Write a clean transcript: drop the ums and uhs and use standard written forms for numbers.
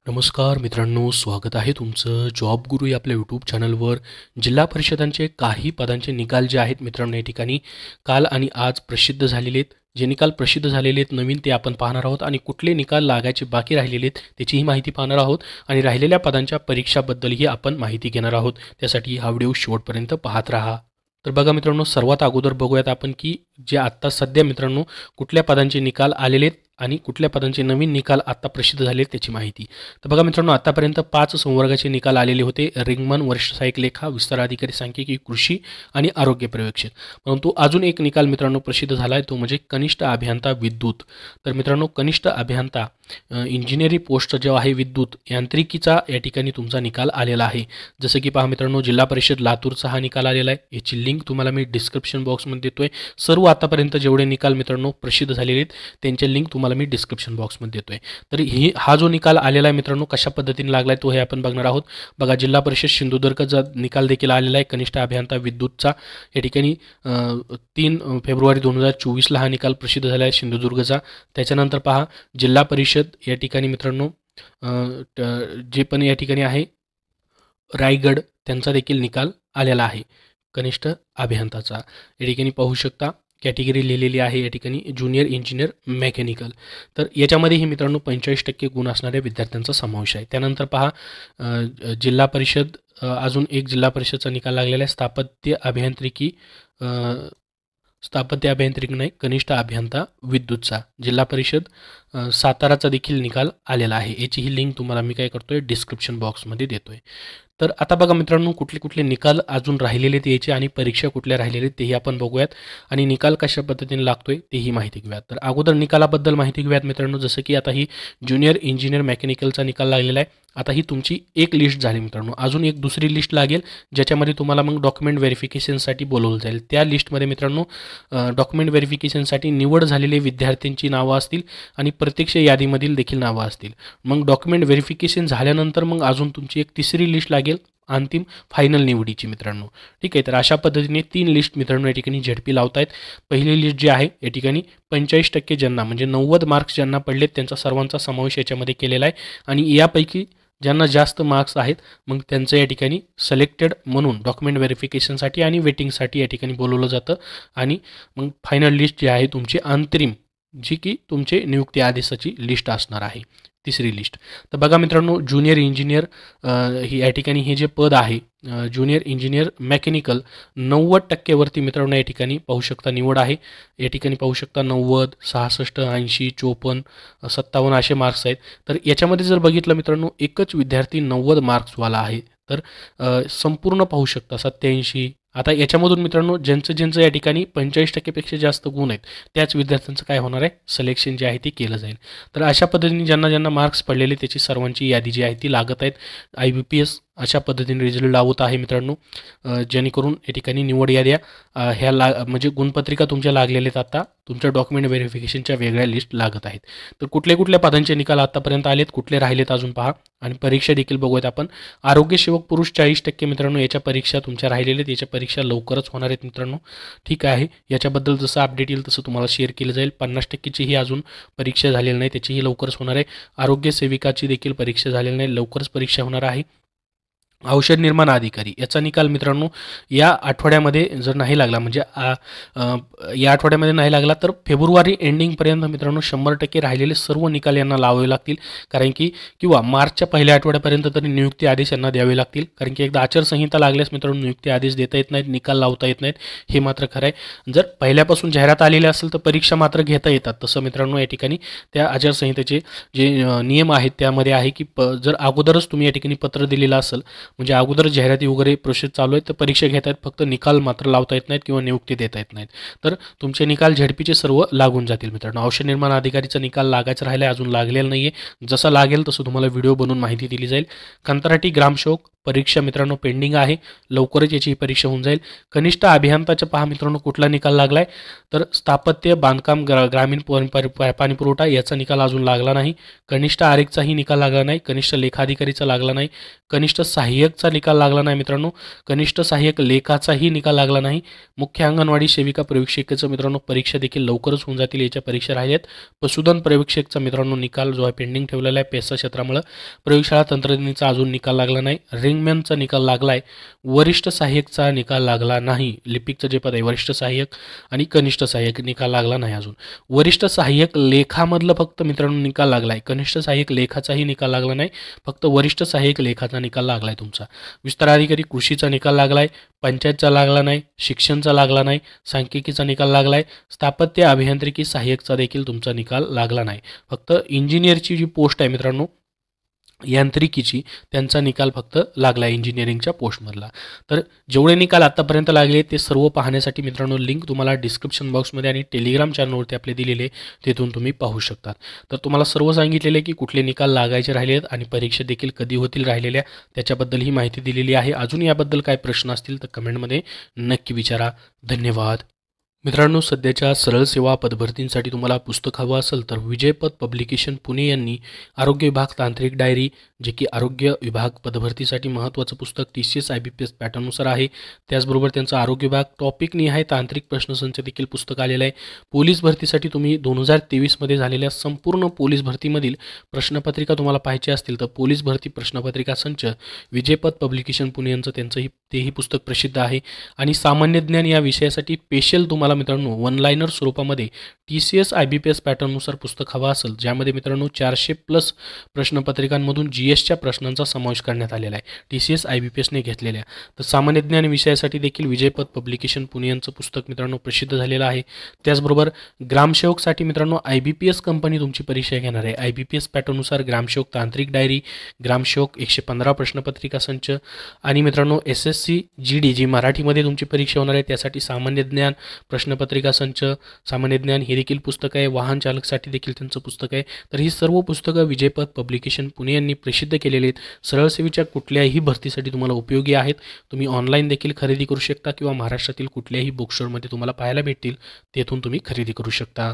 नमस्कार मित्रांनो, स्वागत आहे तुमचं जॉब गुरु या आपल्या यूट्यूब चॅनलवर. जिल्हा परिषदांचे काही पदांचे निकाल जे आहेत मित्रांनो, या ठिकाणी काल आणि आज प्रसिद्ध झालेले आहेत. जे निकाल प्रसिद्ध झालेले आहेत नवीन ते आपण पाहणार आहोत आणि कुठले निकाल लागायचे बाकी राहिलेले आहेत त्याचीही माहिती पाहणार आहोत आणि राहिलेल्या पदांच्या परीक्षाबद्दलही आपण माहिती घेणार आहोत. त्यासाठी हा व्हिडिओ शेवटपर्यंत पाहत राहा. तर बघा मित्रांनो, सर्वात अगोदर बघूयात आपण की जे आत्ता सध्या मित्रांनो कुठल्या पदांचे निकाल आलेले आहेत आणि कुठल्या पदांचे नवीन निकाल आता प्रसिद्ध झाले त्याची माहिती. तर बघा मित्रांनो, आतापर्यंत 5 संवर्गाचे निकाल आलेले होते. रिंगमन, वरिष्ठ सहाय्यक लेखा, विस्तार अधिकारी सांख्यिकी, कृषी आणि आरोग्य पर्यवेक्षक. परंतु अजून एक निकाल मित्रांनो प्रसिद्ध झाला आहे, तो म्हणजे कनिष्ठ अभियंता विद्युत. तर मित्रांनो, कनिष्ठ अभियंता इंजिनिअरिंग पोस्ट जो आहे विद्युत यांत्रिकीचा या ठिकाणी तुमचा निकाल आलेला आहे. जसं की पहा मित्रांनो, जिल्हा परिषद लातूरचा हा निकाल आलेला आहे. याची लिंक तुम्हाला मी डिस्क्रिप्शन बॉक्समध्ये देतोय. सर्व आतापर्यंत जेवढे निकाल मित्रांनो प्रसिद्ध झालेले आहेत त्यांचे लिंक तुम्हाला मी डिस्क्रिप्शन बॉक्समध्ये देतोय. तर हा जो निकाल आलेला आहे मित्रांनो कशा पद्धतीने लागलाय तो हे आपण बघणार आहोत. बघा, जिल्हा परिषद सिंधुदुर्गचा निकाल देखील आलेला आहे कनिष्ठ अभियंता विद्युतचा. या ठिकाणी 3 फेब्रुवारी 2024ला हा निकाल प्रसिद्ध झाला आहे सिंधुदुर्गचा. त्याच्यानंतर पहा, जिल्हा परिषद या ठिकाणी मित्रांनो जे पण या ठिकाणी आहे रायगड, त्यांचा देखील निकाल आलेला आहे कनिष्ठ अभियंताचा. या ठिकाणी पाहू शकता कॅटेगरी लिहिलेली आहे या ठिकाणी ज्युनियर इंजिनियर मेकॅनिकल. तर याच्यामध्येही मित्रांनो 45% गुण असणाऱ्या विद्यार्थ्यांचा समावेश आहे. त्यानंतर पहा, जिल्हा परिषद अजून एक जिल्हा परिषदचा निकाल लागलेला आहे स्थापत्य अभियांत्रिकी नाही, कनिष्ठ अभियंता विद्युतचा. जिल्हा परिषद साताराचा देखील निकाल आलेला आहे. याचीही लिंक तुम्हाला मी काय करतोय डिस्क्रिप्शन बॉक्समध्ये देतोय. तर आता बघा मित्रांनो, कुठले कुठले निकाल अजून राहिलेले आहेत याचे आणि परीक्षा कुठल्या राहिलेल्या आहेत तेही आपण बघूयात आणि निकाल कशा पद्धतीने लागतोय तेही माहिती घेऊयात. तर अगोदर निकालाबद्दल माहिती घेऊयात मित्रांनो. जसं की आता ही ज्युनियर इंजिनियर मेकॅनिकलचा निकाल लागलेला आहे. आता ही तुमची एक लिस्ट झाली मित्रांनो. अजून एक दुसरी लिस्ट लागेल ज्याच्यामध्ये तुम्हाला मग डॉक्युमेंट व्हेरिफिकेशनसाठी बोलवलं जाईल. त्या लिस्टमध्ये मित्रांनो डॉक्युमेंट व्हेरिफिकेशनसाठी निवड झालेले विद्यार्थ्यांची नावं असतील आणि प्रत्यक्ष यादीमधील देखील नावं असतील. मग डॉक्युमेंट व्हेरिफिकेशन झाल्यानंतर मग अजून तुमची एक तिसरी लिस्ट लागेल अंतिम फायनल निवडीची मित्रांनो. ठीक आहे, तर अशा पद्धतीने 3 लिस्ट मित्रांनो या ठिकाणी झेडपी लावतायत. पहिली लिस्ट जी आहे या ठिकाणी 45% ज्यांना म्हणजे 90 मार्क्स ज्यांना पडलेत त्यांचा सर्वांचा समावेश याच्यामध्ये केलेला आहे आणि यापैकी ज्यांना जास्त मार्क्स आहेत मग त्यांचं या ठिकाणी सिलेक्टेड म्हणून डॉक्युमेंट व्हेरिफिकेशनसाठी आणि वेटिंगसाठी या ठिकाणी बोलवलं जातं आणि मग फायनल लिस्ट जी आहे तुमची अंतरिम, जी की तुमचे नियुक्ती आदेशाची लिस्ट असणार आहे, तिसरी लिस्ट. तर बघा मित्रांनो, ज्युनियर इंजिनियर ही या ठिकाणी हे जे पद आहे ज्युनियर इंजिनियर मेकॅनिकल 90% वरती मित्रांनो या ठिकाणी पाहू शकता निवड आहे. या ठिकाणी पाहू शकता 90, 66, 80, 54, 57 असे मार्क्स आहेत. तर याच्यामध्ये जर बघितलं मित्रांनो एकच विद्यार्थी 90 मार्क्सवाला आहे. तर संपूर्ण पाहू शकता 87. आता याच्यामधून मित्रांनो ज्यांचं या ठिकाणी 45%पेक्षा जास्त गुण आहेत त्याच विद्यार्थ्यांचं काय होणार आहे, सिलेक्शन जे आहे ते केलं जाईल. तर अशा पद्धतीने ज्यांना मार्क्स पडलेले त्याची सर्वांची यादी जी आहे ती लागत आहेत. IBPS अशा पद्धतीने रिझल्ट लावत आहे मित्रांनो, जेणेकरून या ठिकाणी निवड याद्या ह्या म्हणजे गुणपत्रिका तुमच्या लागलेल्या आहेत. आता तुमच्या डॉक्युमेंट व्हेरिफिकेशनच्या वेगळ्या लिस्ट लागत आहेत. तर कुठल्या पदांचे निकाल आतापर्यंत आलेत, कुठले राहिलेत अजून पहा आणि परीक्षा देखील बघूयात आपण. आरोग्य सेवक पुरुष 40% मित्रांनो याच्या परीक्षा तुमच्या राहिलेल्या आहेत. याच्या परीक्षा लवकरच होणार आहेत मित्रांनो. ठीक आहे, याच्याबद्दल जसं अपडेट येईल तसं तुम्हाला शेअर केलं जाईल. 50%ची ही अजून परीक्षा झालेली नाही, त्याचीही लवकरच होणार आहे. आरोग्य सेविकाची देखील परीक्षा झालेली नाही, लवकरच परीक्षा होणार आहे. औषध निर्माण अधिकारी याचा निकाल मित्रांनो या आठवड्यामध्ये जर नाही लागला म्हणजे या आठवड्यामध्ये नाही लागला तर फेब्रुवारी एंडिंगपर्यंत मित्रांनो 100% राहिलेले सर्व निकाल यांना लावावे लागतील. कारण की किंवा मार्चच्या पहिल्या आठवड्यापर्यंत तरी नियुक्ती आदेश यांना द्यावे लागतील. कारण की एकदा आचारसंहिता लागल्यास मित्रांनो नियुक्ती आदेश देता येत नाहीत, निकाल लावता येत नाहीत, हे मात्र खरं आहे. जर पहिल्यापासून जाहिरात आलेली असेल तर परीक्षा मात्र घेता येतात. तसं मित्रांनो या ठिकाणी त्या आचारसंहितेचे जे नियम आहेत त्यामध्ये आहे की जर अगोदरच तुम्ही या ठिकाणी पत्र दिलेलं असेल म्हणजे अगोदर जाहिराती वगैरे प्रोसेस चालू आहे तर परीक्षा घेत आहेत, फक्त निकाल मात्र लावता येत नाहीत किंवा नियुक्ती देता येत नाहीत. तर तुमचे निकाल झेडपीचे सर्व लागून जातील मित्रांनो. औषध निर्माण अधिकारीचा निकाल लागायचा राहिला, अजून लागलेला नाही आहे. जसा लागेल तसं तुम्हाला व्हिडिओ बनवून माहिती दिली जाईल. कंत्राटी ग्रामसेवक परीक्षा मित्रांनो पेंडिंग आहे, लवकरच याची परीक्षा होऊन जाईल. कनिष्ठ अभियंताचा पहा मित्रांनो कुठला निकाल लागलाय, तर स्थापत्य बांधकाम ग्रामीण पाणी पुरवठा याचा निकाल अजून लागला नाही. कनिष्ठ आरेखचाही निकाल लागला नाही. कनिष्ठ लेखाधिकारीचा लागला नाही. कनिष्ठ सहाय्यकचा निकाल लागला नाही मित्रांनो. कनिष्ठ सहाय्यक लेखाचाही निकाल लागला नाही. मुख्य अंगणवाडी सेविका प्रवेशिकेचं मित्रांनो परीक्षा देखील लवकरच होऊन जातील, याच्या परीक्षा राहिल्यात. पशुधन प्रवेशिकेचा मित्रांनो निकाल जो आहे पेंडिंग ठेवलेला आहे पेसा क्षेत्रामुळे. प्रयोगशाळा तंत्रज्ञाचा अजून निकाल लागला नाही. रिंगमॅनचा निकाल लागलाय. वरिष्ठ सहाय्यकचा निकाल लागला नाही. लिपिकचं जे पद आहे वरिष्ठ सहाय्यक आणि कनिष्ठ सहाय्यक निकाल लागला नाही अजून. वरिष्ठ सहाय्यक लेखामधलं फक्त मित्रांनो निकाल लागलाय. कनिष्ठ सहाय्यक लेखाचाही निकाल लागला नाही, फक्त वरिष्ठ सहाय्यक लेखाचा निकाल लागलाय तुमचा. विस्तार अधिकारी कृषीचा निकाल लागलाय. पंचायतचा लागला नाही. शिक्षणचा लागला नाही. सांख्यिकीचा निकाल लागलाय. स्थापत्य अभियांत्रिकी सहाय्यकचा देखील तुमचा निकाल लागला नाही. फक्त इंजिनियरची जी पोस्ट आहे मित्रांनो यांत्रिकीची, त्यांचा निकाल फक्त लागला इंजिनिअरिंगच्या पोस्टमधला. तर जेवढे निकाल आतापर्यंत लागले ते सर्व पाहण्यासाठी मित्रांनो लिंक तुम्हाला डिस्क्रिप्शन बॉक्समध्ये आणि टेलिग्राम चॅनलवरती आपले दिलेले, तिथून तुम्ही पाहू शकतात. तर तुम्हाला सर्व सांगितलेले की कुठले निकाल लागायचे राहिले आहेत आणि परीक्षा देखील कधी होतील राहिलेल्या, त्याच्याबद्दल ही माहिती दिलेली आहे. अजून याबद्दल काय प्रश्न असतील तर कमेंटमध्ये नक्की विचारा. धन्यवाद. मित्रांनो, सध्याच्या सरळ सेवा पदभरतींसाठी तुम्हाला पुस्तक हवं असेल तर विजयपथ पब्लिकेशन पुणे यांनी आरोग्य विभाग तांत्रिक डायरी, जे की आरोग्य विभाग पदभरतीसाठी महत्त्वाचं पुस्तक TCS IBPS पॅटर्ननुसार आहे. त्याचबरोबर त्यांचं आरोग्य विभाग टॉपिक निहाय तांत्रिक प्रश्नसंच देखील पुस्तक आलेलं आहे. पोलीस भरतीसाठी तुम्ही 2023 मध्ये झालेल्या संपूर्ण पोलीस भरतीमधील प्रश्नपत्रिका तुम्हाला पाहायची असतील तर पोलीस भरती प्रश्नपत्रिका संच विजयपथ पब्लिकेशन पुणे यांचं तेही पुस्तक प्रसिद्ध आहे. आणि सामान्य ज्ञान या विषयासाठी स्पेशल तुम्हाला मित्रांनो वन लाइनर स्वरूपामध्ये TCS IBPS पॅटर्ननुसार पुस्तक हवा असेल, ज्यामध्ये मित्रांनो 400+ प्रश्नपत्रिकांमधून GSच्या प्रश्नांचा समावेश करण्यात आलेला आहे, TCS IBPSने घेतलेल्या. तर सामान्य ज्ञान विषयासाठी देखील विजयपथ पब्लिकेशन पुणे यांचं पुस्तक मित्रांनो प्रसिद्ध झालेलं आहे. त्याचबरोबर ग्रामसेवकसाठी मित्रांनो IBPS कंपनी तुमची परीक्षा घेणार आहे. IBPS पॅटर्ननुसार ग्रामसेवक तांत्रिक डायरी, ग्रामसेवक 115 प्रश्नपत्रिका संच आणि मित्रांनो SSC GD जी मराठीमध्ये तुमची परीक्षा होणार आहे त्यासाठी सामान्य ज्ञान प्रश्नपत्रिका संच, सामान्य ज्ञान हे देखील पुस्तक आहे. वाहन चालकसाठी देखील त्यांचं पुस्तक आहे. तर ही सर्व पुस्तकं विजयपथ पब्लिकेशन पुणे यांनी प्रसिद्ध केलेली आहेत. सरळ सेवेच्या कुठल्याही भरतीसाठी तुम्हाला उपयोगी आहेत. तुम्ही ऑनलाईन देखील खरेदी करू शकता किंवा महाराष्ट्रातील कुठल्याही बुक स्टोअरमध्ये तुम्हाला पाहायला भेटतील, तेथून तुम्ही खरेदी करू शकता.